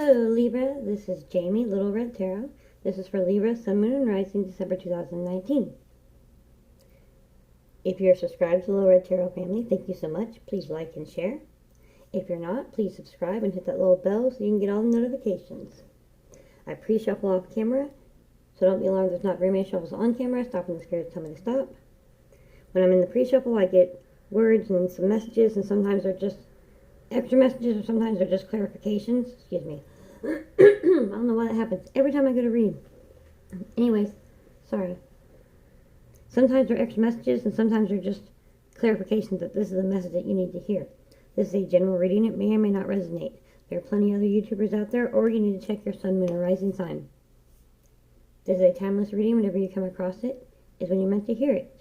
Hello Libra, this is Jamie, Little Red Tarot. This is for Libra, Sun, Moon, and Rising, December 2019. If you're subscribed to the Little Red Tarot family, thank you so much. Please like and share. If you're not, please subscribe and hit that little bell so you can get all the notifications. I pre-shuffle off camera, so don't be alarmed there's not very many shuffles on camera. Stop when the spirits tell me to stop. When I'm in the pre-shuffle, I get words and some messages, and sometimes they're just extra messages, or sometimes they're just clarifications. Excuse me. I don't know why that happens every time I go to read. Anyways, sorry. Sometimes they're extra messages, and sometimes they're just clarifications that this is the message that you need to hear. This is a general reading. It may or may not resonate. There are plenty of other YouTubers out there, or you need to check your Sun, Moon, or Rising sign. This is a timeless reading. Whenever you come across it, is when you're meant to hear it.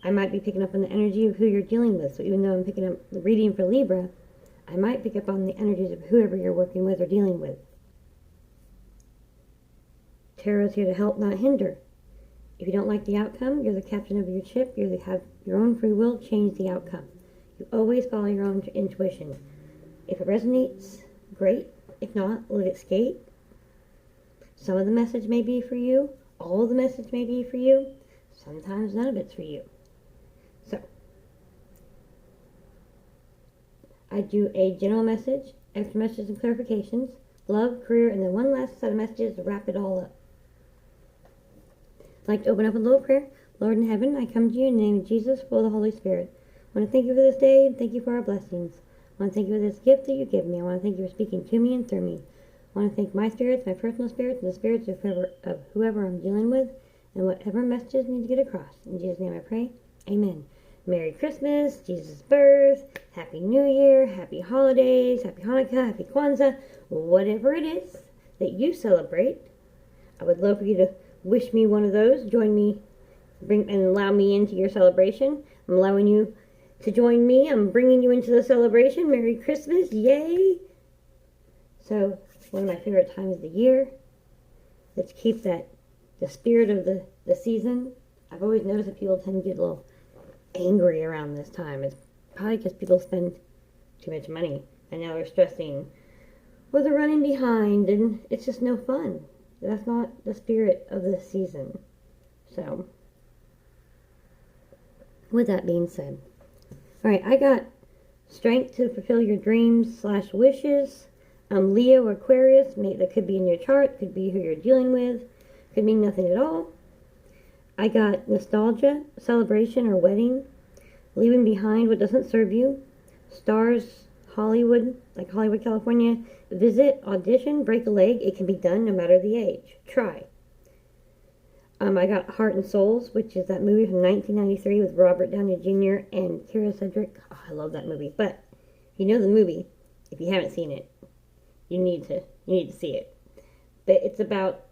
I might be picking up on the energy of who you're dealing with, so even though I'm picking up the reading for Libra, I might pick up on the energies of whoever you're working with or dealing with. Tarot is here to help, not hinder. If you don't like the outcome, you're the captain of your ship. You have your own free will. Change the outcome. You always follow your own intuition. If it resonates, great. If not, let it skate. Some of the message may be for you. All of the message may be for you. Sometimes none of it's for you. So, I do a general message, extra messages and clarifications, love, career, and then one last set of messages to wrap it all up. I'd like to open up with a little prayer. Lord in heaven, I come to you in the name of Jesus, full of the Holy Spirit. I want to thank you for this day and thank you for our blessings. I want to thank you for this gift that you give me. I want to thank you for speaking to me and through me. I want to thank my spirits, my personal spirits, and the spirits of whoever I'm dealing with, and whatever messages need to get across. In Jesus' name I pray. Amen. Merry Christmas, Jesus' birth, Happy New Year, Happy Holidays, Happy Hanukkah, Happy Kwanzaa, whatever it is that you celebrate. I would love for you to wish me one of those, join me, and allow me into your celebration. I'm allowing you to join me. I'm bringing you into the celebration. Merry Christmas, yay! So, one of my favorite times of the year. Let's keep the spirit of the season. I've always noticed that people tend to get a little angry around this time. It's probably because people spend too much money and now they're stressing or they're running behind, and it's just no fun. That's not the spirit of this season. So, with that being said, alright, I got strength to fulfill your dreams / wishes. Leo or Aquarius, that could be in your chart, could be who you're dealing with, could mean nothing at all. I got nostalgia, celebration, or wedding, leaving behind what doesn't serve you, stars, Hollywood, like Hollywood, California, visit, audition, break a leg. It can be done no matter the age. Try. I got Heart and Souls, which is that movie from 1993 with Robert Downey Jr. and Kira Sedgwick. Oh, I love that movie. But you know the movie. If you haven't seen it, you need to see it. But it's about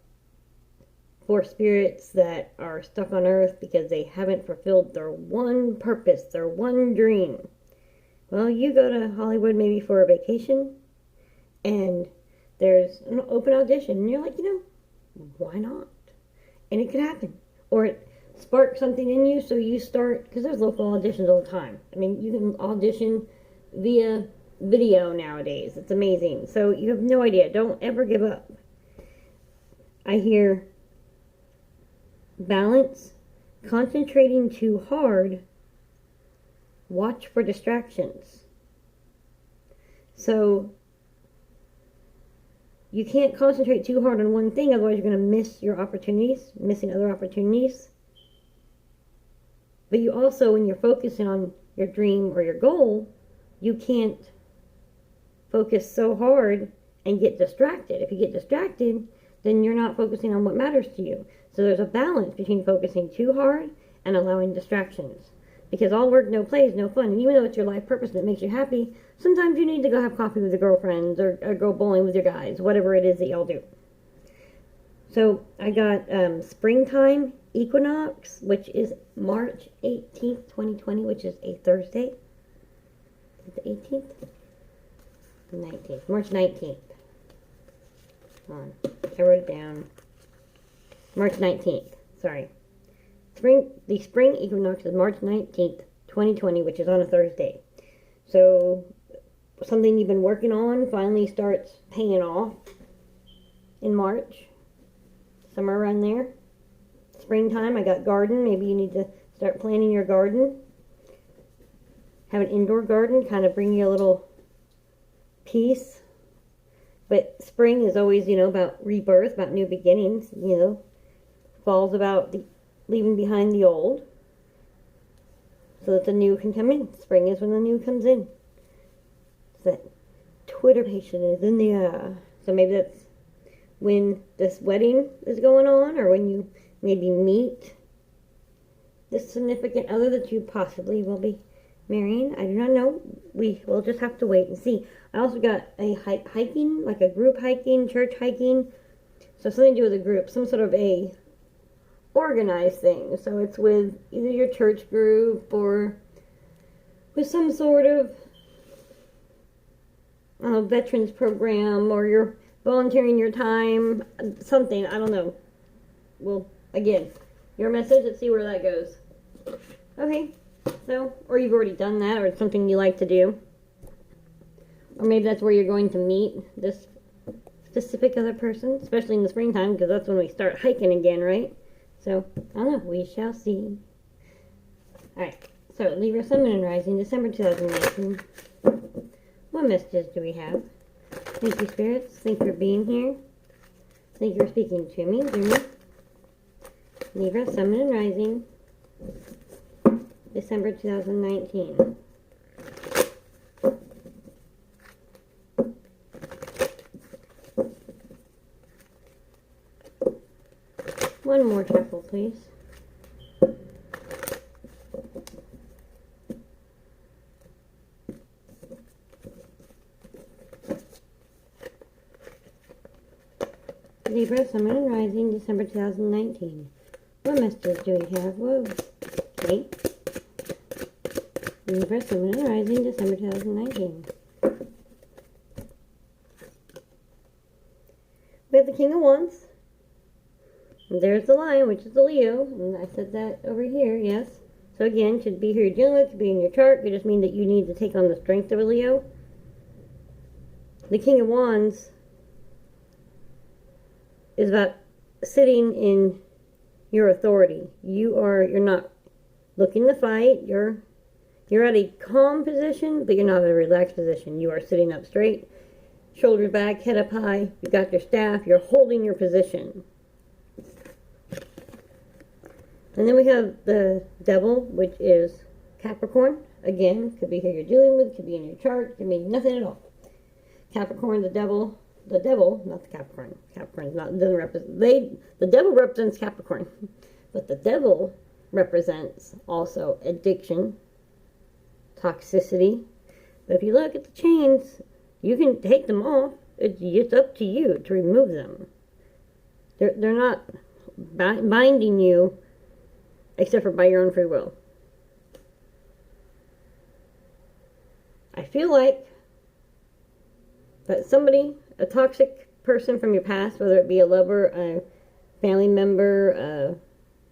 4 spirits that are stuck on Earth because they haven't fulfilled their one purpose, their one dream. Well, you go to Hollywood maybe for a vacation, and there's an open audition, and you're like, why not? And it could happen. Or it sparks something in you, so you start, because there's local auditions all the time. I mean, you can audition via video nowadays. It's amazing. So you have no idea. Don't ever give up. I hear balance, concentrating too hard, watch for distractions. So you can't concentrate too hard on one thing, otherwise you're going to miss your opportunities, missing other opportunities. But you also, when you're focusing on your dream or your goal, you can't focus so hard and get distracted. If you get distracted, then you're not focusing on what matters to you. So there's a balance between focusing too hard and allowing distractions. Because all work, no play is no fun. And even though it's your life purpose that makes you happy, sometimes you need to go have coffee with your girlfriends or go bowling with your guys, whatever it is that y'all do. So I got springtime equinox, which is March 18th, 2020, which is a Thursday. Is it the 18th? The 19th. March 19th. Hold on. I wrote it down. March 19th. Sorry. The spring equinox is March 19th, 2020, which is on a Thursday. So, something you've been working on finally starts paying off in March. Somewhere around there. Springtime, I got garden. Maybe you need to start planting your garden. Have an indoor garden, kind of bring you a little peace. But spring is always, about rebirth, about new beginnings, Fall's about leaving behind the old so that the new can come in. Spring is when the new comes in. So that Twitter patient is in the air. So maybe that's when this wedding is going on, or when you maybe meet this significant other that you possibly will be marrying. I do not know. We will just have to wait and see. I also got a hiking, like a group hiking, church hiking. So something to do with a group, some sort of a organized thing. So it's with either your church group or with some sort of veterans program, or you're volunteering your time, something, I don't know. Well, again, your message, let's see where that goes. Okay, so, or you've already done that, or it's something you like to do. Or maybe that's where you're going to meet this specific other person, especially in the springtime, because that's when we start hiking again, right? So, I don't know, we shall see. Alright, so Libra, Sun, Moon, and Rising, December 2019. What messages do we have? Thank you, spirits. Thank you for being here. Thank you for speaking to me, through me. Libra, Sun, Moon, and Rising, December 2019. One more shuffle, please. Libra, Sun, Moon, and Rising, December 2019. What messages do we have? Whoa. Okay. Libra, Sun, Moon, and Rising, December 2019. We have the King of Wands. And there's the Lion, which is the Leo. And I said that over here, yes. So again, could be who you're dealing with, could be in your chart. Could just mean that you need to take on the strength of a Leo. The King of Wands is about sitting in your authority. You're not looking to fight. You're at a calm position, but you're not at a relaxed position. You are sitting up straight, shoulders back, head up high. You got your staff. You're holding your position. And then we have the Devil, which is Capricorn. Again, could be who you're dealing with, could be in your chart, could mean nothing at all. Capricorn, the devil, not the Capricorn. Capricorn doesn't represent, the devil represents Capricorn. But the devil represents also addiction, toxicity. But if you look at the chains, you can take them off. It's up to you to remove them. They're not binding you except for by your own free will. I feel like that somebody, a toxic person from your past, whether it be a lover, a family member, a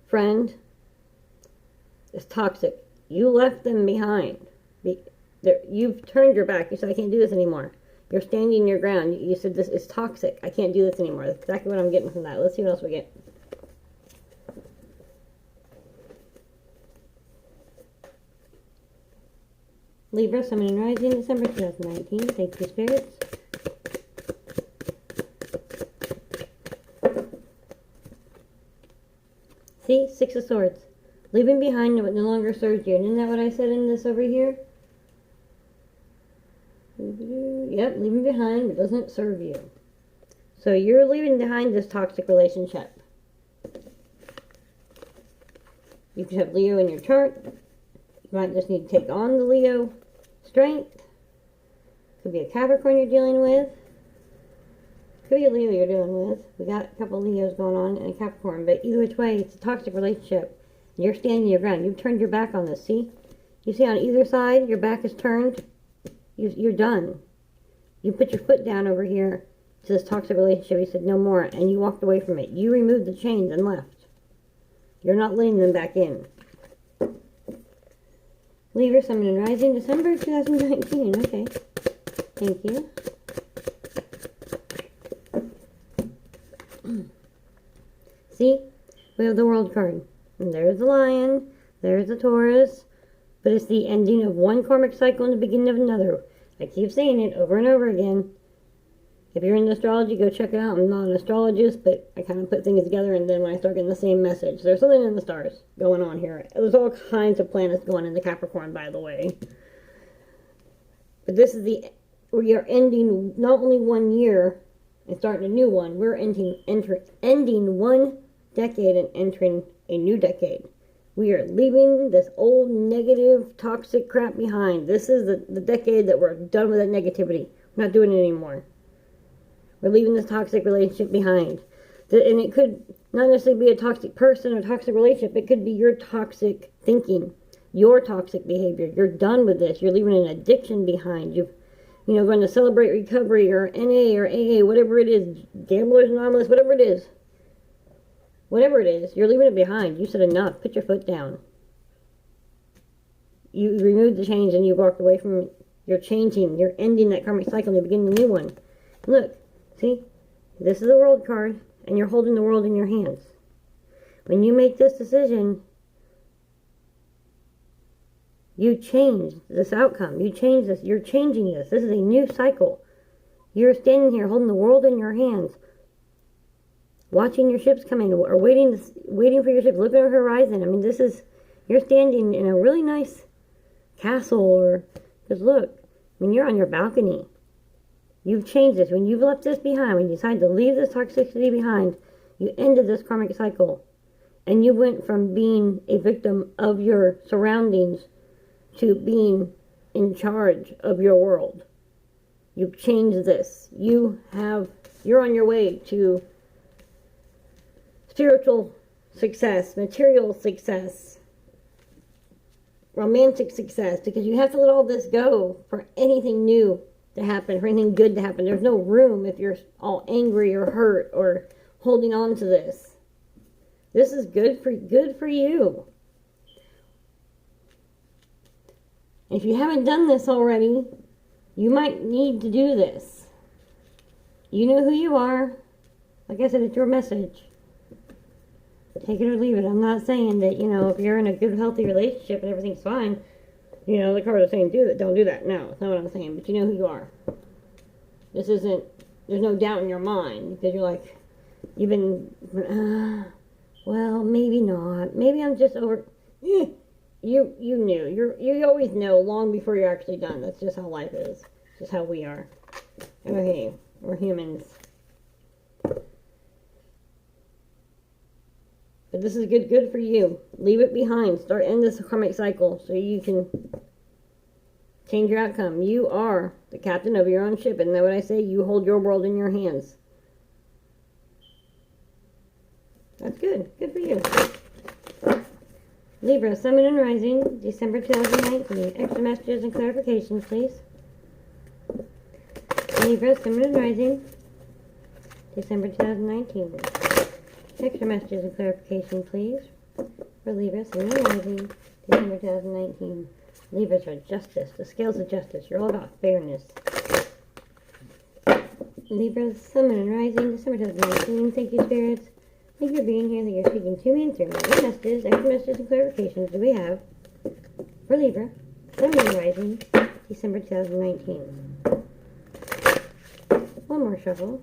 friend, is toxic. You left them behind. You've turned your back. You said, I can't do this anymore. You're standing your ground. You said, this is toxic. I can't do this anymore. That's exactly what I'm getting from that. Let's see what else we get. Libra, Sun, Moon, and Rising, December 2019. Thank you, spirits. See? Six of Swords. Leaving behind what no longer serves you. And isn't that what I said in this over here? Yep, leaving behind what doesn't serve you. So you're leaving behind this toxic relationship. You could have Leo in your chart. You might just need to take on the Leo strength. Could be a Capricorn you're dealing with. Could be a Leo you're dealing with. We got a couple of Leos going on and a Capricorn. But either which way, it's a toxic relationship. You're standing your ground. You've turned your back on this, see? You see on either side, your back is turned. You're done. You put your foot down over here to this toxic relationship. You said no more. And you walked away from it. You removed the chains and left. You're not letting them back in. Libra, Sun, Moon, and Rising, December 2019. Okay. Thank you. See? We have the World card. And there's the Lion. There's the Taurus. But it's the ending of one karmic cycle and the beginning of another. I keep saying it over and over again. If you're into astrology, go check it out. I'm not an astrologist, but I kind of put things together, and then when I start getting the same message. There's something in the stars going on here. There's all kinds of planets going into Capricorn, by the way. But this is we are ending not only one year and starting a new one. We're ending one decade and entering a new decade. We are leaving this old negative, toxic crap behind. This is the decade that we're done with that negativity. We're not doing it anymore. We're leaving this toxic relationship behind. And it could not necessarily be a toxic person or toxic relationship. It could be your toxic thinking, your toxic behavior. You're done with this. You're leaving an addiction behind. You've going to Celebrate Recovery or NA or AA, whatever it is, Gamblers Anonymous, whatever it is. Whatever it is, you're leaving it behind. You said enough. Put your foot down. You removed the change and you walked away from it. You're changing. You're ending that karmic cycle and you're beginning a new one. Look. See, this is the World card, and you're holding the world in your hands. When you make this decision, you change this outcome. You change this. You're changing this. This is a new cycle. You're standing here holding the world in your hands, watching your ships come in, or waiting for your ships, looking at the horizon. I mean, you're standing in a really nice castle, because look, when you're on your balcony, you've changed this. When you've left this behind, when you decided to leave this toxicity behind, you ended this karmic cycle. And you went from being a victim of your surroundings to being in charge of your world. You've changed this. You're on your way to spiritual success, material success, romantic success, because you have to let all this go for anything new to happen, for anything good to happen. There's no room if you're all angry or hurt or holding on to this. This is good for you. If you haven't done this already, you might need to do this. You know who you are. Like I said, it's your message. Take it or leave it. I'm not saying that, if you're in a good, healthy relationship and everything's fine, the card is saying do that, don't do that. No, it's not what I'm saying, but you know who you are. There's no doubt in your mind, because you're like, you've been, well, maybe not. Maybe I'm just over, you knew. You always know long before you're actually done. That's just how life is. It's just how we are. Okay, we're humans. But this is good for you. Leave it behind. End this karmic cycle so you can change your outcome. You are the captain of your own ship. Isn't that what I say? You hold your world in your hands. That's good. Good for you. Libra, Sun, Moon, and Rising, December 2019. Extra messages and clarifications, please. Libra, Sun, Moon, and Rising, December 2019. Extra messages and clarification, please. For Libra, Sun, Moon, and Rising, December 2019. Libras are justice. The scales of justice. You're all about fairness. Libra, Sun, Moon, and Rising, December 2019. Thank you, spirits. Thank you for being here. That you're speaking to me and through me. What messages, extra messages, and clarifications do we have for Libra, Sun, Moon, and Rising, December 2019? One more shuffle.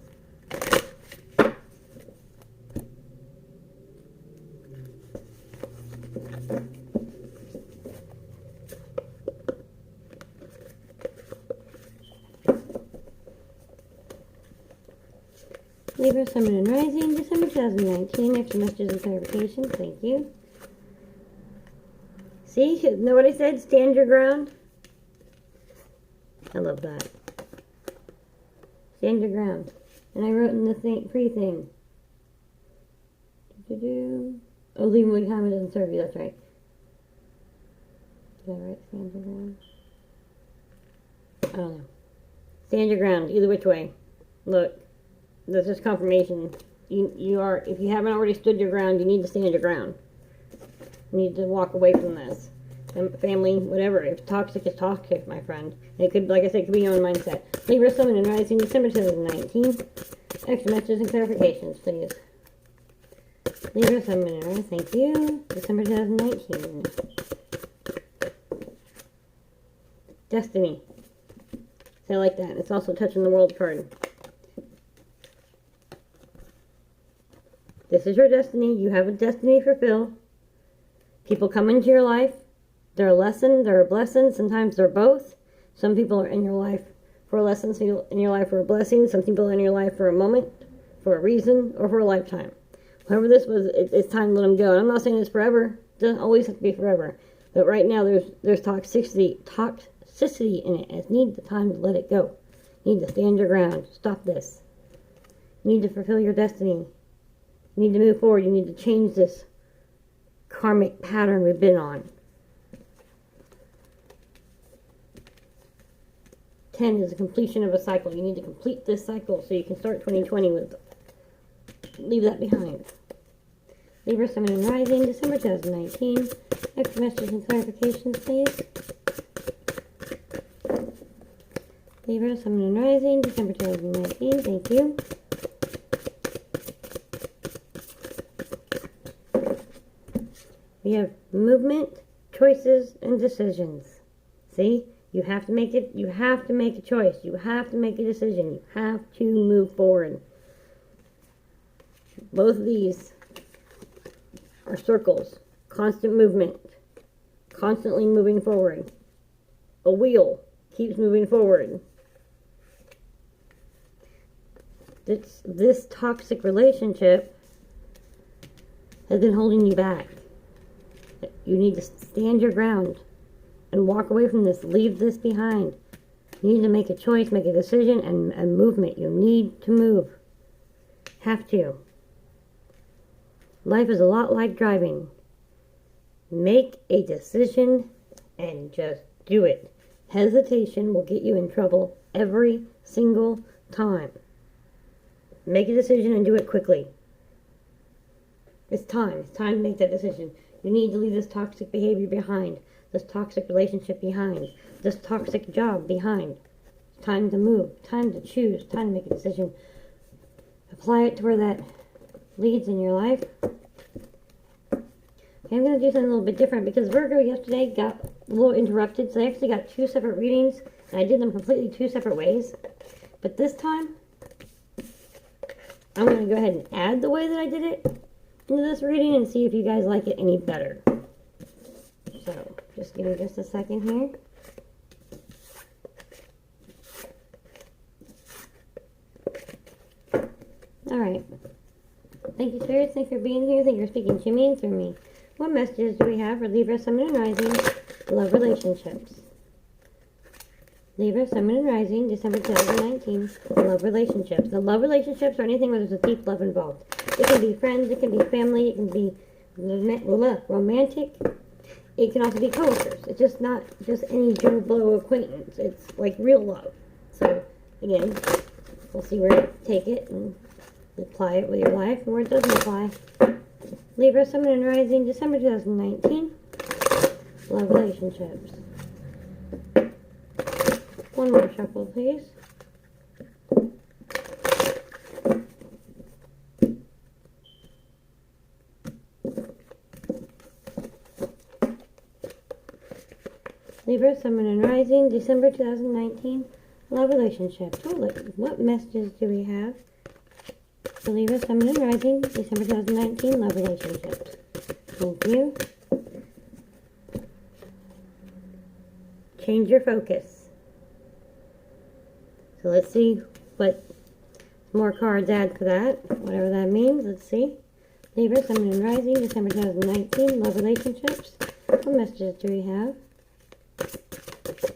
Libra, Sun, Moon, and Rising, December 2019. Extra messages and clarifications. Thank you. See? You know what I said? Stand your ground. I love that. Stand your ground. And I wrote in the pre-thing. Oh, leaving when time doesn't serve you. That's right. Did I write stand your ground? I don't know. Stand your ground. Either which way. Look. This is confirmation. You are, if you haven't already stood your ground, you need to stand your ground. You need to walk away from this. family, whatever. If toxic is toxic, my friend. It could, like I said, it could be your own mindset. Libra, Sun, and Rising, December 2019. Extra messages and clarifications, please. Libra, Sun, and Rising, thank you. December 2019. Destiny. So I like that. It's also touching the world card. This is your destiny. You have a destiny to fulfill. People come into your life. They're a lesson. They're a blessing. Sometimes they're both. Some people are in your life for a lesson. Some people in your life for a blessing. Some people are in your life for a moment, for a reason, or for a lifetime. Whoever this was, it's time to let them go. And I'm not saying it's forever. It doesn't always have to be forever. But right now, there's toxicity in it. And you need the time to let it go. You need to stand your ground. Stop this. You need to fulfill your destiny. You need to move forward. You need to change this karmic pattern we've been on. 10 is the completion of a cycle. You need to complete this cycle so you can start 2020 with. Leave that behind. Libra, Sun, and Rising, December 2019. Extra messages and clarifications, please. Libra, Sun, and Rising, December 2019. Thank you. We have movement, choices, and decisions. See? You have to make it. You have to make a choice. You have to make a decision. You have to move forward. Both of these are circles. Constant movement. Constantly moving forward. A wheel keeps moving forward. This toxic relationship has been holding you back. You need to stand your ground and walk away from this. Leave this behind. You need to make a choice, make a decision, and movement. You need to move. Have to. Life is a lot like driving. Make a decision and just do it. Hesitation will get you in trouble every single time. Make a decision and do it quickly. It's time. It's time to make that decision. You need to leave this toxic behavior behind. This toxic relationship behind. This toxic job behind. It's time to move. Time to choose. Time to make a decision. Apply it to where that leads in your life. Okay, I'm going to do something a little bit different because Virgo yesterday got a little interrupted. So I actually got 2 separate readings. And I did them completely 2 separate ways. But this time, I'm going to go ahead and add the way that I did it into this reading and see if you guys like it any better. So, just give me just a second here. Alright. Thank you, sirs. Thanks for being here. Thank you for speaking to me and through me. What messages do we have for Libra, Sun, and Rising love relationships? Libra, Sun, and Rising, December 2019, love relationships. The love relationships are anything where there's a deep love involved. It can be friends, it can be family, it can be romantic. It can also be coworkers. It's just not just any Joe Blow acquaintance. It's like real love. So, again, we'll see where to take it and apply it with your life and where it doesn't apply. Libra, Sun, and Rising, December 2019, love relationships. One more shuffle, please. Libra, Sun, and Rising, December 2019, love relationships. Oh, look, what messages do we have? For Libra, Sun, and Rising, December 2019, love relationships. Thank you. Change your focus. So let's see what more cards add to that, whatever that means. Let's see. Libra, Sun, and Rising, December 2019, love relationships. What messages do we have?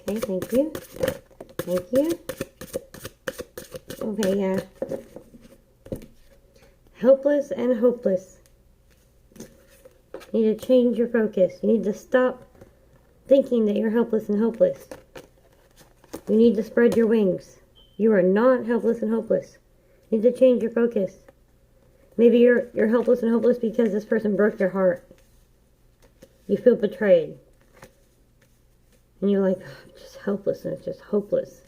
Okay, thank you. Thank you. Okay, yeah. Helpless and hopeless. You need to change your focus. You need to stop thinking that you're helpless and hopeless. You need to spread your wings. You are not helpless and hopeless. You need to change your focus. Maybe you're helpless and hopeless because this person broke your heart. You feel betrayed. and you're like, oh, I'm just helpless and it's just hopeless.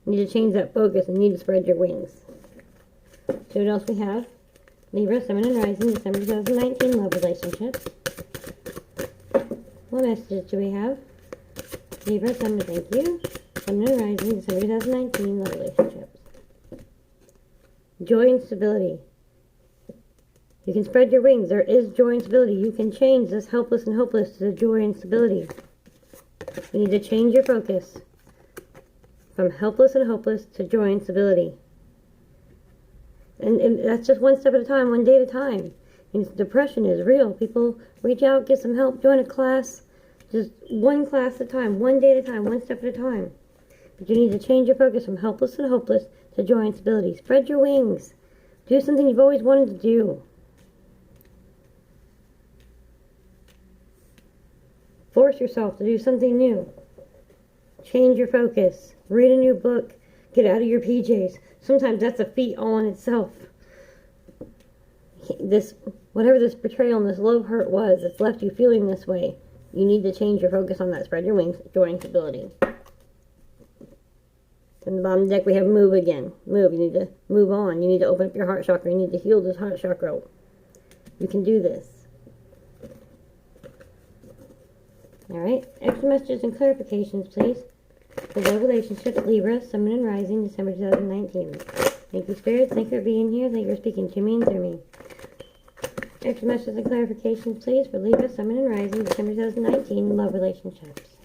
You need to change that focus and you need to spread your wings. So what else we have? Libra, Sun and Rising, December 2019, love relationships. What messages do we have? Libra, Sun, thank you. Sun and Rising, December 2019, love relationships. Joy and stability. You can spread your wings. There is joy and stability. You can change this helpless and hopeless to joy and stability. You need to change your focus from helpless and hopeless to joy and stability. And that's just one step at a time, one day at a time. And depression is real. People reach out, get some help, join a class. Just one class at a time, one day at a time, one step at a time. But you need to change your focus from helpless and hopeless to joy and stability. Spread your wings. Do something you've always wanted to do. Force yourself to do something new. Change your focus. Read a new book. Get out of your PJs. Sometimes that's a feat all in itself. Whatever this betrayal and this love hurt was, it's left you feeling this way. You need to change your focus on that. Spread your wings. Joy and stability. In the bottom of the deck we have move again. Move. You need to move on. You need to open up your heart chakra. You need to heal this heart chakra. You can do this. Alright. Extra messages and clarifications, please. For love relationships, Libra, Sun and Rising, December 2019. Thank you, Spirit. Thank you for being here. Thank you for speaking to me and through me. Extra messages and clarifications, please. For Libra, Sun and Rising, December 2019. Love relationships.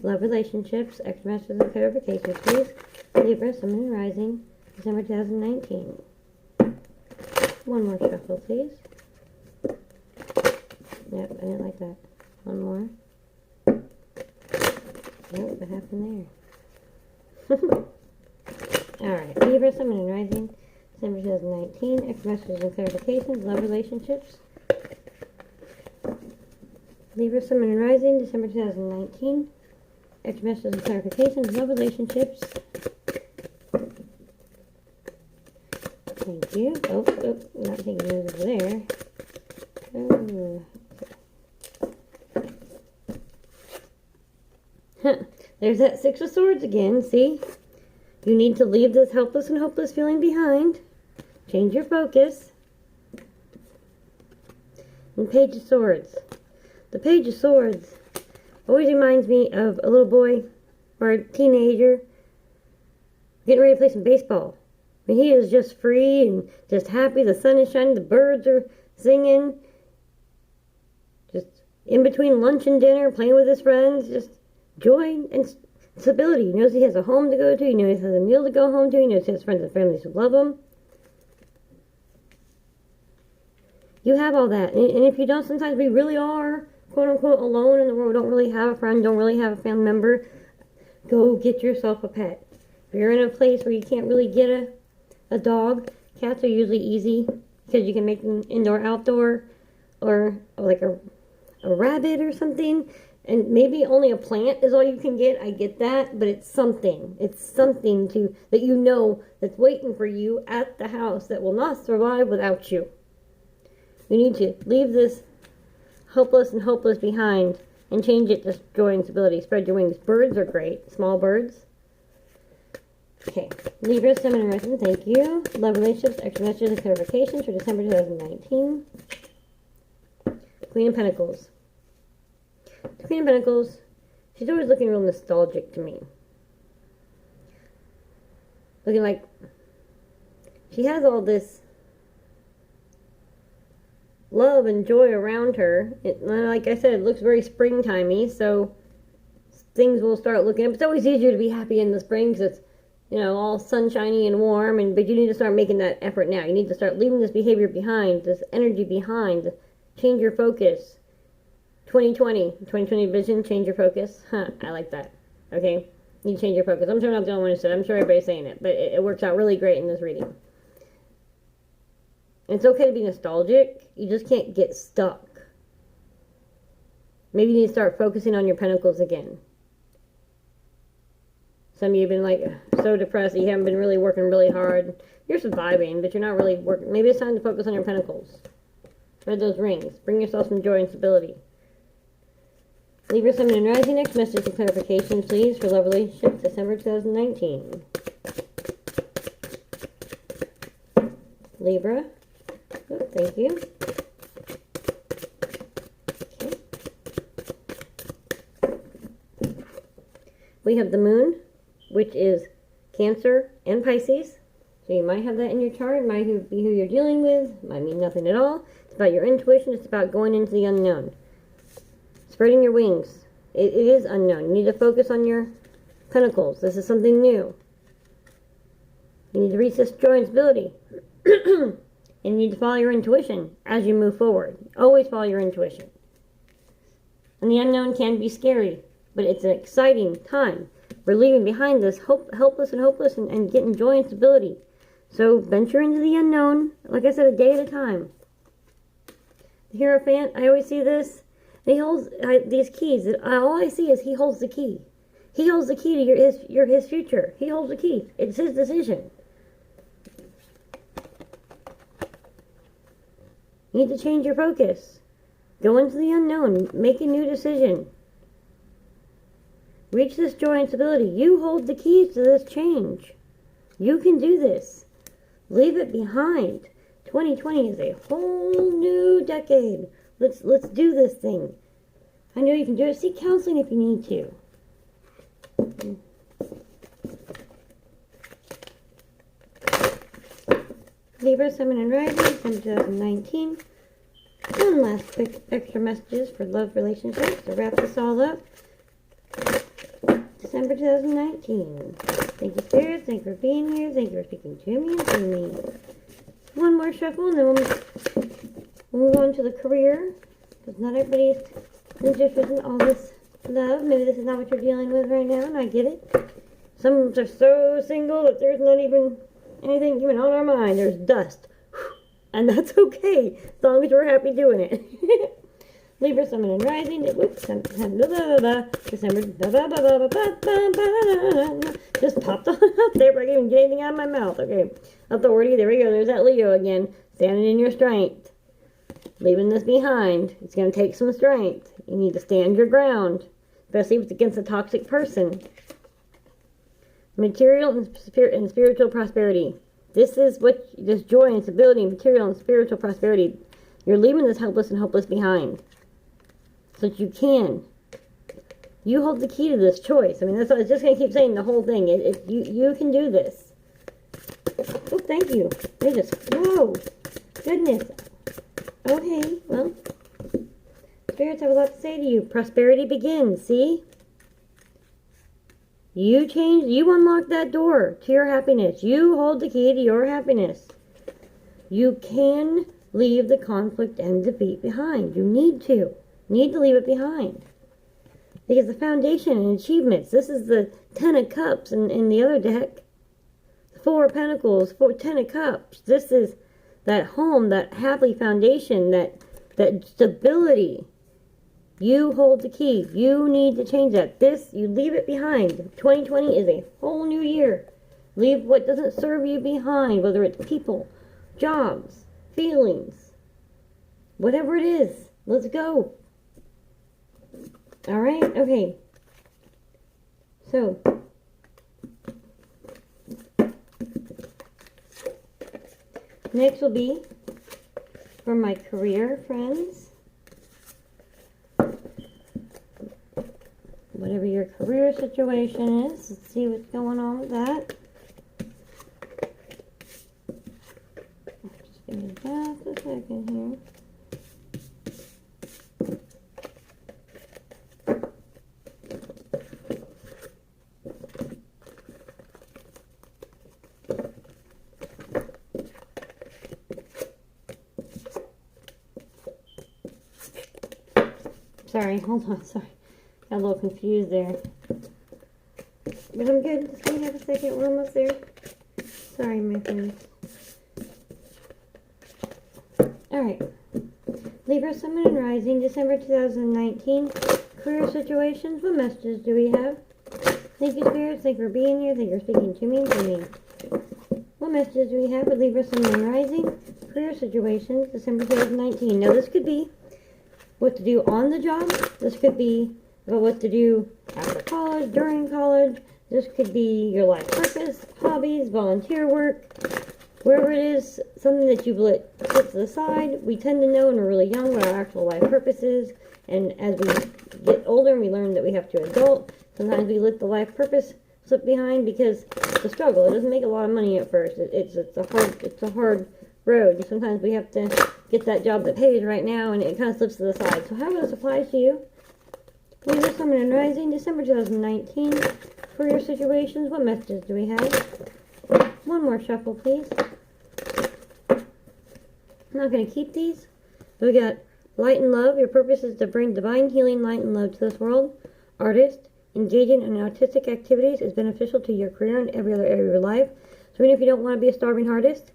Love relationships. Extra messages and clarifications, please. Libra, Sun and Rising, December 2019. One more shuffle, please. Yep, I didn't like that. One more. Nope, what happened there? Alright, Libra, Sun and Rising, December 2019. Extra messages and clarifications. Love relationships. Libra, Sun and Rising, December 2019. Extra messages and clarifications. Love relationships. Thank you. Oh, not taking those over there. Oh. There's that Six of Swords again, see? You need to leave this helpless and hopeless feeling behind. Change your focus. And Page of Swords. The Page of Swords always reminds me of a little boy or a teenager getting ready to play some baseball. I mean, he is just free and just happy. The sun is shining. The birds are singing. Just in between lunch and dinner, playing with his friends. Just joy and stability. He knows he has a home to go to. He knows he has a meal to go home to. He knows he has friends and families who love him. You have all that. And if you don't, sometimes we really are, quote unquote, alone in the world. Don't really have a friend. Don't really have a family member. Go get yourself a pet. If you're in a place where you can't really get a dog, cats are usually easy because you can make them indoor, outdoor, or like a rabbit or something. And maybe only a plant is all you can get. I get that, but it's something. It's something that you know that's waiting for you at the house that will not survive without you. You need to leave this hopeless and hopeless behind and change it to joy and stability. Spread your wings. Birds are great. Small birds. Okay. Libra, Sun and Rising, thank you. Love relationships, extra messages and clarifications for December 2019. Queen of Pentacles. The Queen of Pentacles, she's always looking real nostalgic to me. Looking like she has all this love and joy around her. Like I said, it looks very springtimey, so things will start looking up. It's always easier to be happy in the spring because it's, you know, all sunshiny and warm, but you need to start making that effort now. You need to start leaving this behavior behind, this energy behind. Change your focus. 2020 vision, change your focus. I like that. Okay? You change your focus. I'm sure I'm not the only one who said it. I'm sure everybody's saying it, but it works out really great in this reading. It's okay to be nostalgic. You just can't get stuck. Maybe you need to start focusing on your pentacles again. Some of you have been like so depressed that you haven't been really working really hard. You're surviving, but you're not really working. Maybe it's time to focus on your pentacles. Spread those rings. Bring yourself some joy and stability. Libra, Sun, and Rising. Next message and clarification, please, for love relationships, December 2019. Libra. Oh, thank you. Okay. We have the moon, which is Cancer and Pisces. So you might have that in your chart. It might be who you're dealing with. Might mean nothing at all. It's about your intuition. It's about going into the unknown. Spreading your wings. It is unknown. You need to focus on your pentacles. This is something new. You need to reach this joy and stability. And you need to follow your intuition as you move forward. Always follow your intuition. And the unknown can be scary, but it's an exciting time. We're leaving behind this helpless and hopeless and getting joy and stability. So venture into the unknown, like I said, a day at a time. The Hierophant, I always see this. He holds these keys. All I see is he holds the key. He holds the key to his future. He holds the key. It's his decision. You need to change your focus. Go into the unknown. Make a new decision. Reach this joy and stability. You hold the keys to this change. You can do this. Leave it behind. 2020 is a whole new decade. Let's do this thing. I know you can do it. Seek counseling if you need to. Libra, Sun, and Rising, December 2019. One last quick extra messages for love relationships to wrap this all up. December 2019. Thank you, Spirit. Thank you for being here. Thank you for speaking to me and to me. One more shuffle, and then we'll move on to the career. Because not everybody's interested in all this love. Maybe this is not what you're dealing with right now, and I get it. Some are so single that there's not even anything even on our mind. There's dust. And that's okay, as long as we're happy doing it. Libra, Sun, and Rising. Whoops, December. Just popped on out there before I can even get anything out of my mouth. Okay, authority. There we go. There's that Leo again. Standing in your strength. Leaving this behind. It's going to take some strength. You need to stand your ground, especially if it's against a toxic person. Material and spiritual prosperity. This is what this joy and stability, material and spiritual prosperity. You're leaving this helpless and hopeless behind, so that you can. You hold the key to this choice. I mean, that's what I was just going to keep saying the whole thing. You can do this. Oh, thank you. They just, whoa, goodness. Okay, well, spirits have a lot to say to you. Prosperity begins, see? You unlock that door to your happiness. You hold the key to your happiness. You can leave the conflict and defeat behind. You need to leave it behind. Because the foundation and achievements, this is the 10 of Cups in the other deck. The 4 of Pentacles, 10 of Cups. This is that home, that happy foundation, that stability. You hold the key. You need to change that. You leave it behind. 2020 is a whole new year. Leave what doesn't serve you behind, whether it's people, jobs, feelings, whatever it is. Let's go. All right? Okay. So, next will be for my career friends. Whatever your career situation is, let's see what's going on with that. Just give me just a second here. Sorry, hold on, sorry. Got a little confused there. But I'm good. Just give me a second. We're almost there. Sorry, my friends. Alright. Libra, Sun, and Rising, December 2019. Career situations. What messages do we have? Thank you, Spirits. Thank you for being here. Thank you for speaking to me and to me. What messages do we have with Libra, Sun, and Rising? Career situations, December 2019. Now, this could be what to do on the job. This could be about what to do after college, during college. This could be your life purpose, hobbies, volunteer work, wherever it is, something that you've put to the side. We tend to know when we're really young what our actual life purpose is, and as we get older and we learn that we have to adult, sometimes we let the life purpose slip behind because it's a struggle. It doesn't make a lot of money at first. It's a hard road. Sometimes we have to get that job that pays right now, and it kind of slips to the side. So how this applies to you? Libra, Sun, and Rising, December 2019. For your situations, what messages do we have? One more shuffle, please. I'm not going to keep these. We got light and love. Your purpose is to bring divine healing, light, and love to this world. Artist, engaging in artistic activities is beneficial to your career and every other area of your life. So even if you don't want to be a starving artist,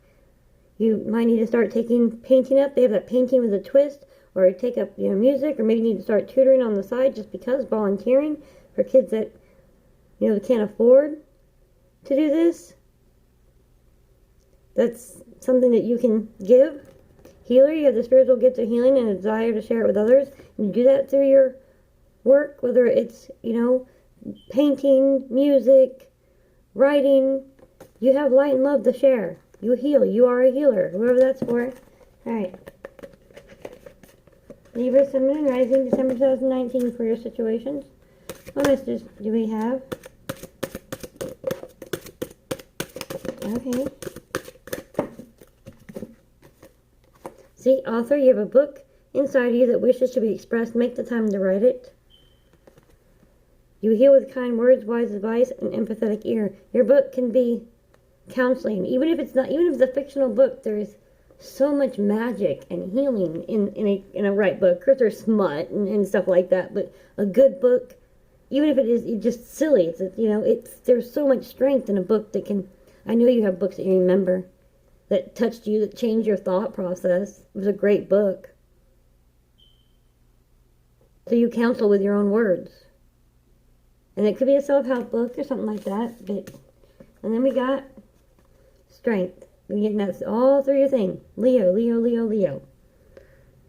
you might need to start taking painting up. They have that painting with a twist, or take up music, or maybe you need to start tutoring on the side just because, volunteering for kids that can't afford to do this. That's something that you can give. Healer, you have the spiritual gift of healing and a desire to share it with others. And you do that through your work, whether it's, painting, music, writing. You have light and love to share. You heal. You are a healer, whoever that's for. Alright. Libra, Sun, and Rising, December 2019 for your situations. What messages do we have? Okay. See, author, you have a book inside you that wishes to be expressed. Make the time to write it. You heal with kind words, wise advice, and empathetic ear. Your book can be counseling. Even if it's a fictional book, there's so much magic and healing in a right book. Of course, there's smut and stuff like that, but a good book, even if it is just silly, there's so much strength in a book that can. I know you have books that you remember that touched you, that changed your thought process. It was a great book. So you counsel with your own words. And it could be a self-help book or something like that. And then we got strength. We're getting that all through your thing. Leo, Leo, Leo, Leo.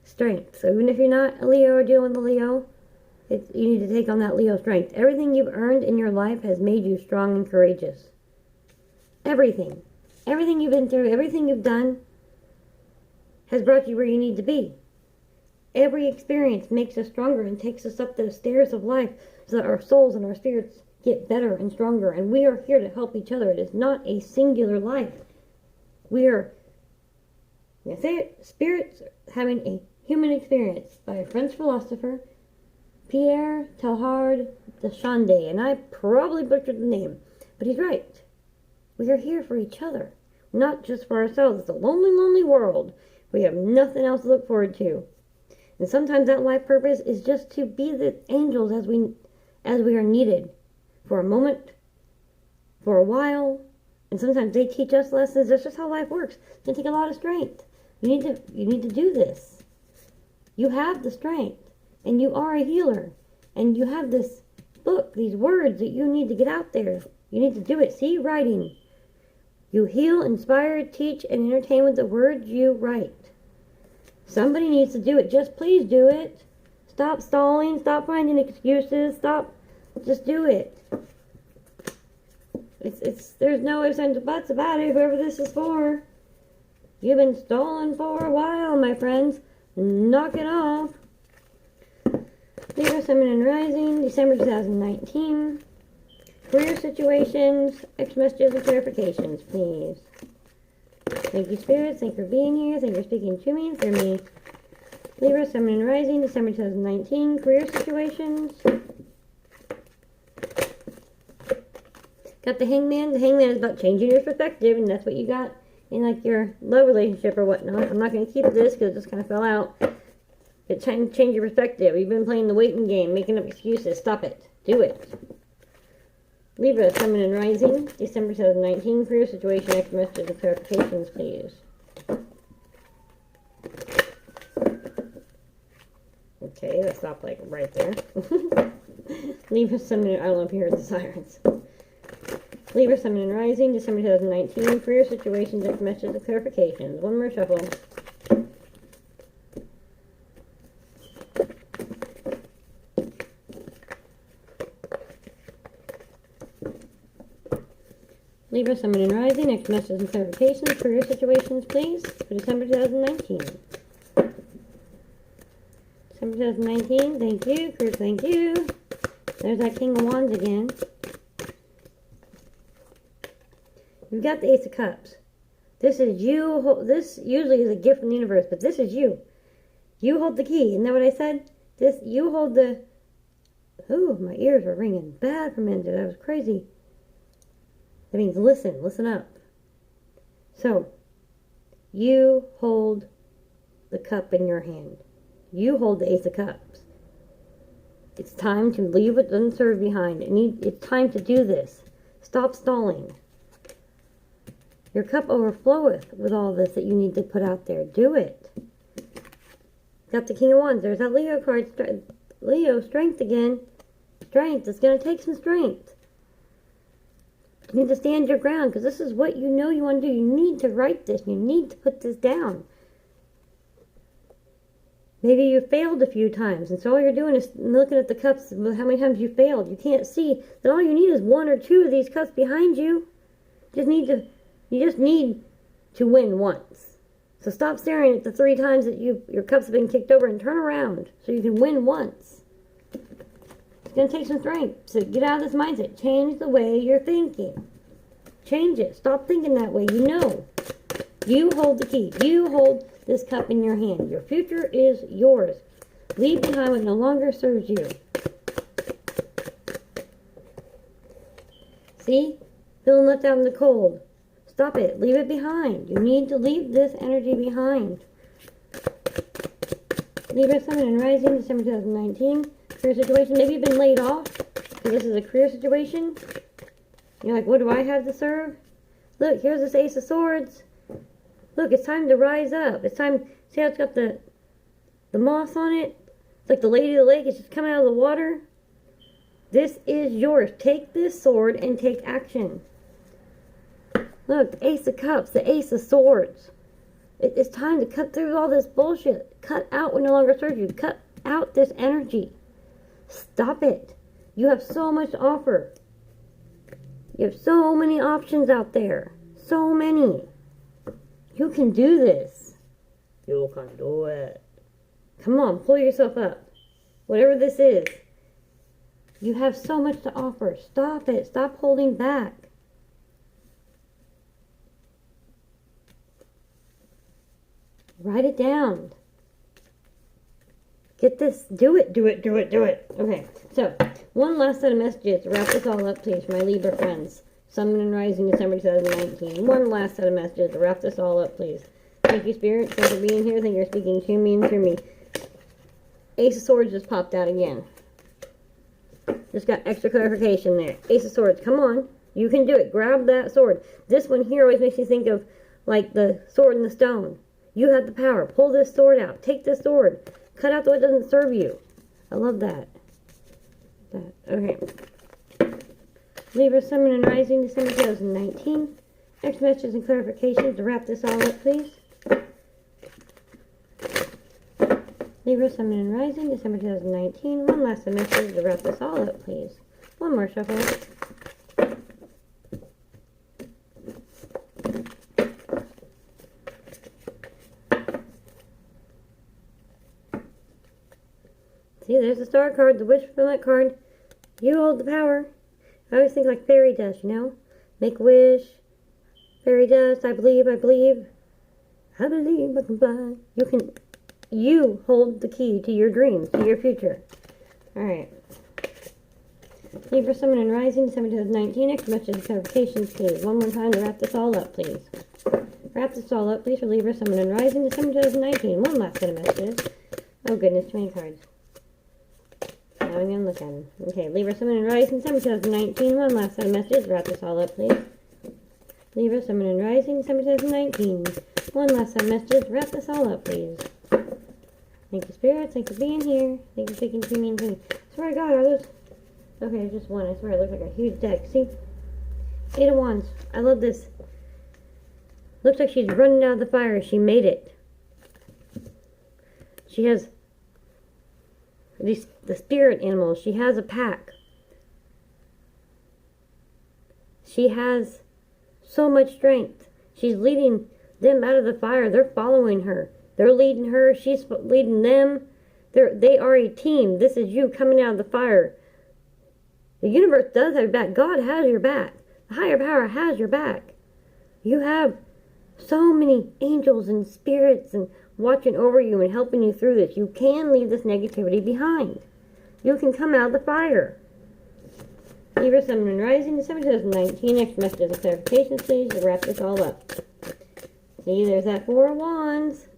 Strength. So even if you're not a Leo or dealing with a Leo, you need to take on that Leo strength. Everything you've earned in your life has made you strong and courageous. Everything. Everything you've been through, everything you've done has brought you where you need to be. Every experience makes us stronger and takes us up the stairs of life so that our souls and our spirits get better and stronger. And we are here to help each other. It is not a singular life. We are, I'm going to say it, spirits having a human experience by a French philosopher, Pierre Teilhard de Chardin. And I probably butchered the name, but he's right. We are here for each other, not just for ourselves. It's a lonely, lonely world. We have nothing else to look forward to. And sometimes that life purpose is just to be the angels as we are needed for a moment, for a while. And sometimes they teach us lessons. That's just how life works. It's going to take a lot of strength. You need to do this. You have the strength, and you are a healer, and you have this book, these words that you need to get out there. You need to do it. See, writing. You heal, inspire, teach, and entertain with the words you write. Somebody needs to do it. Just please do it. Stop stalling. Stop finding excuses. Just do it. There's no ifs and buts about it, whoever this is for. You've been stalling for a while, my friends. Knock it off. Libra, Sun, and Rising, December 2019. Career situations, X messages, and clarifications, please. Thank you, spirits. Thank you for being here. Thank you for speaking to me, through me. Libra, Sun, and Rising, December 2019. Career situations. Got the Hangman. The Hangman is about changing your perspective, and that's what you got in your love relationship or whatnot. I'm not going to keep this because it just kind of fell out. But change your perspective. You've been playing the waiting game, making up excuses. Stop it. Do it. Libra, Sun, and Rising, December 2019. For your situation, X messages and clarifications, please. Okay, let's stop right there. Libra, Sun, and I don't know if you heard the sirens. Libra, Sun, and Rising, December 2019. For your situations, X messages and clarifications. One more shuffle. Libra, Sun, Moon, and Rising. Next messages and clarifications. Career situations, please, for December 2019. December 2019, thank you. Career, thank you. There's that King of Wands again. You've got the Ace of Cups. This is you. This usually is a gift from the universe, but this is you. You hold the key. Isn't that what I said? You hold the... Ooh, my ears were ringing bad for a minute. That was crazy. That means listen up. So, you hold the cup in your hand. You hold the Ace of Cups. It's time to leave what doesn't serve behind. It's time to do this. Stop stalling. Your cup overfloweth with all this that you need to put out there. Do it. Got the King of Wands. There's that Leo card. Leo, strength again. Strength. It's going to take some strength. You need to stand your ground because this is what you know you want to do. You need to write this. You need to put this down. Maybe you failed a few times, and so all you're doing is looking at the cups, how many times you failed. You can't see that all you need is one or two of these cups behind you. You just need to win once. So stop staring at the 3 times that your cups have been kicked over and turn around so you can win once. It's going to take some strength. So get out of this mindset. Change the way you're thinking. Change it. Stop thinking that way. You know. You hold the key. You hold this cup in your hand. Your future is yours. Leave behind what no longer serves you. See? Feeling left out in the cold. Stop it. Leave it behind. You need to leave this energy behind. Libra, Sun, and Rising, December 2019. Career situation. Maybe you've been laid off. So this is a career situation. You're like, what do I have to serve? Look, here's this Ace of Swords. Look, it's time to rise up. It's time. See how it's got the moss on it? It's like the Lady of the Lake. It's just coming out of the water. This is yours. Take this sword and take action. Look, the Ace of Cups, the Ace of Swords. It's time to cut through all this bullshit. Cut out what no longer serves you. Cut out this energy. Stop it. You have so much to offer. You have so many options out there. So many. You can do this. You can do it. Come on, pull yourself up. Whatever this is. You have so much to offer. Stop it. Stop holding back. Write it down. Get this. Do it. Do it. Do it. Do it. Okay. So, one last set of messages to wrap this all up, please, for my Libra friends. Sun, Moon, and Rising, December 2019. One last set of messages to wrap this all up, please. Thank you, Spirit. Thank you for being here. Thank you for speaking to me and through me. Ace of Swords just popped out again. Just got extra clarification there. Ace of Swords. Come on. You can do it. Grab that sword. This one here always makes me think of, like, the sword and the stone. You have the power. Pull this sword out. Take this sword. Cut out the what doesn't serve you. I love that. Okay. Libra, Sun, Moon, and Rising, December 2019. Extra messages and clarifications to wrap this all up, please. Libra, Sun, Moon, and Rising, December 2019. One last message to wrap this all up, please. One more shuffle. See, there's the Star card, the Wish Fulfillment card. You hold the power. I always think like fairy dust, you know? Make a wish. Fairy dust, I believe, I believe. I believe I can fly. You hold the key to your dreams, to your future. Alright. Libra, Sun, Moon, and Rising, December 2019. Extra messages and clarifications, please. One more time to wrap this all up, please. Wrap this all up, please, for Libra, Sun, Moon, and Rising, December 2019. One last set of messages. Oh, goodness, too many cards. Now I'm going to look at them. Okay, Libra, Sun, Moon, and Rising, December 2019. One last set of messages. Wrap this all up, please. Libra, Sun, Moon, and Rising, December 2019. One last set of messages. Wrap this all up, please. Thank you, Spirit. Thanks for being here. Thank you for speaking to me and to me. I swear to God, are those... Okay, just one. I swear it looks like a huge deck. See? 8 of Wands. I love this. Looks like she's running out of the fire. She made it. She has... the spirit animals. She has a pack. She has so much strength. She's leading them out of the fire. They're following her. They're leading her. She's leading them. They are a team. This is you coming out of the fire. The universe does have your back. God has your back. The higher power has your back. You have so many angels and spirits and watching over you and helping you through this. You can leave this negativity behind. You can come out of the fire. Libra, Sun, and Rising, December 2019. Next message of clarification, please, to wrap this all up. See, there's that Four of Wands.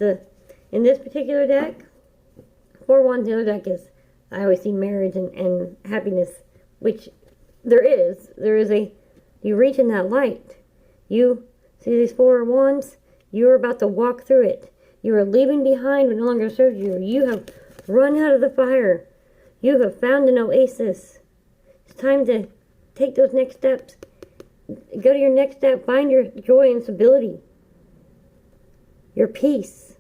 In this particular deck, Four of Wands, the other deck is, I always see marriage and happiness, which there is. You reach in that light. You see these Four of Wands? You're about to walk through it. You are leaving behind what no longer serves you. You have run out of the fire. You have found an oasis. It's time to take those next steps. Go to your next step. Find your joy and stability. Your peace.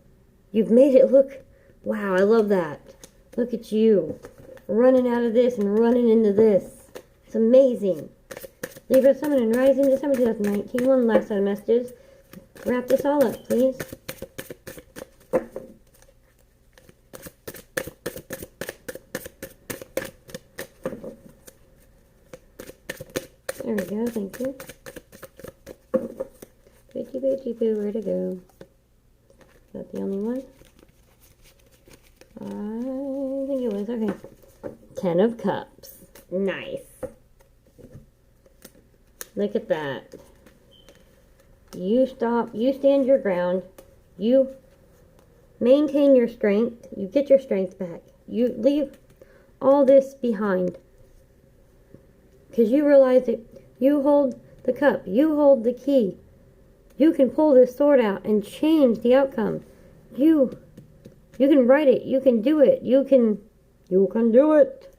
You've made it look, wow, I love that. Look at you. Running out of this and running into this. It's amazing. Libra, Sun, and Rising, December 2019. One last set of messages. Wrap this all up, please. There we go, thank you. Booty boo, where to go? Is that the only one? I think it was, okay. 10 of Cups. Nice. Look at that. You stop, you stand your ground, you maintain your strength, you get your strength back. You leave all this behind. Because you realize that you hold the cup, you hold the key. You can pull this sword out and change the outcome. You can write it, you can do it, you can do it.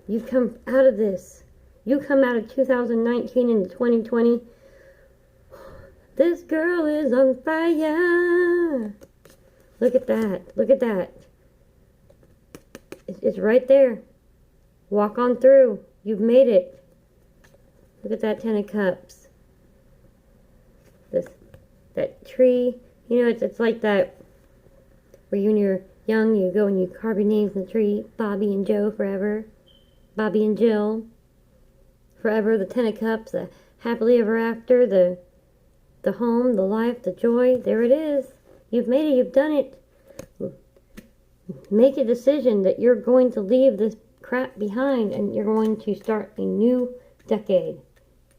You've come out of this. You come out of 2019 into 2020. This girl is on fire. Look at that. Look at that. It's right there. Walk on through. You've made it. Look at that 10 of Cups. That tree. You know, it's like that where when you're young, you go and you carve your names in the tree. Bobby and Joe forever. Bobby and Jill forever. The 10 of Cups. The happily ever after. The home, the life, the joy. There it is. You've made it. You've done it. Make a decision that you're going to leave this crap behind and you're going to start a new decade.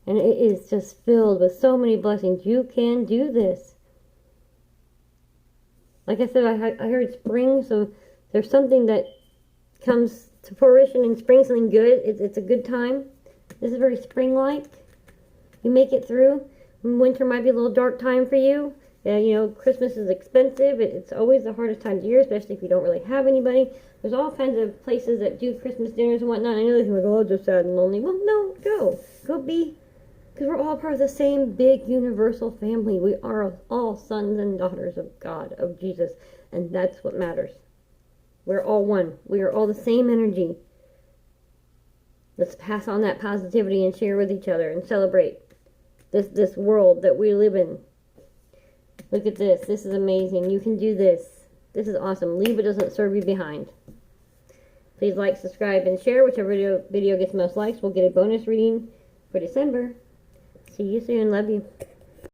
And it is just filled with so many blessings. You can do this. Like I said, I heard spring, so there's something that comes to fruition in spring, something good. It's a good time. This is very spring-like. You make it through. Winter might be a little dark time for you. You know, Christmas is expensive. It's always the hardest time of year, especially if you don't really have anybody. There's all kinds of places that do Christmas dinners and whatnot. I know they think, oh, it's just sad and lonely. Well, no, go. Go be. Because we're all part of the same big universal family. We are all sons and daughters of God, of Jesus. And that's what matters. We're all one. We are all the same energy. Let's pass on that positivity and share with each other and celebrate this world that we live in. Look at this. This is amazing. You can do this. This is awesome. Libra doesn't serve you behind. Please like, subscribe, and share. Whichever video gets most likes, we'll get a bonus reading for December. See you soon. Love you.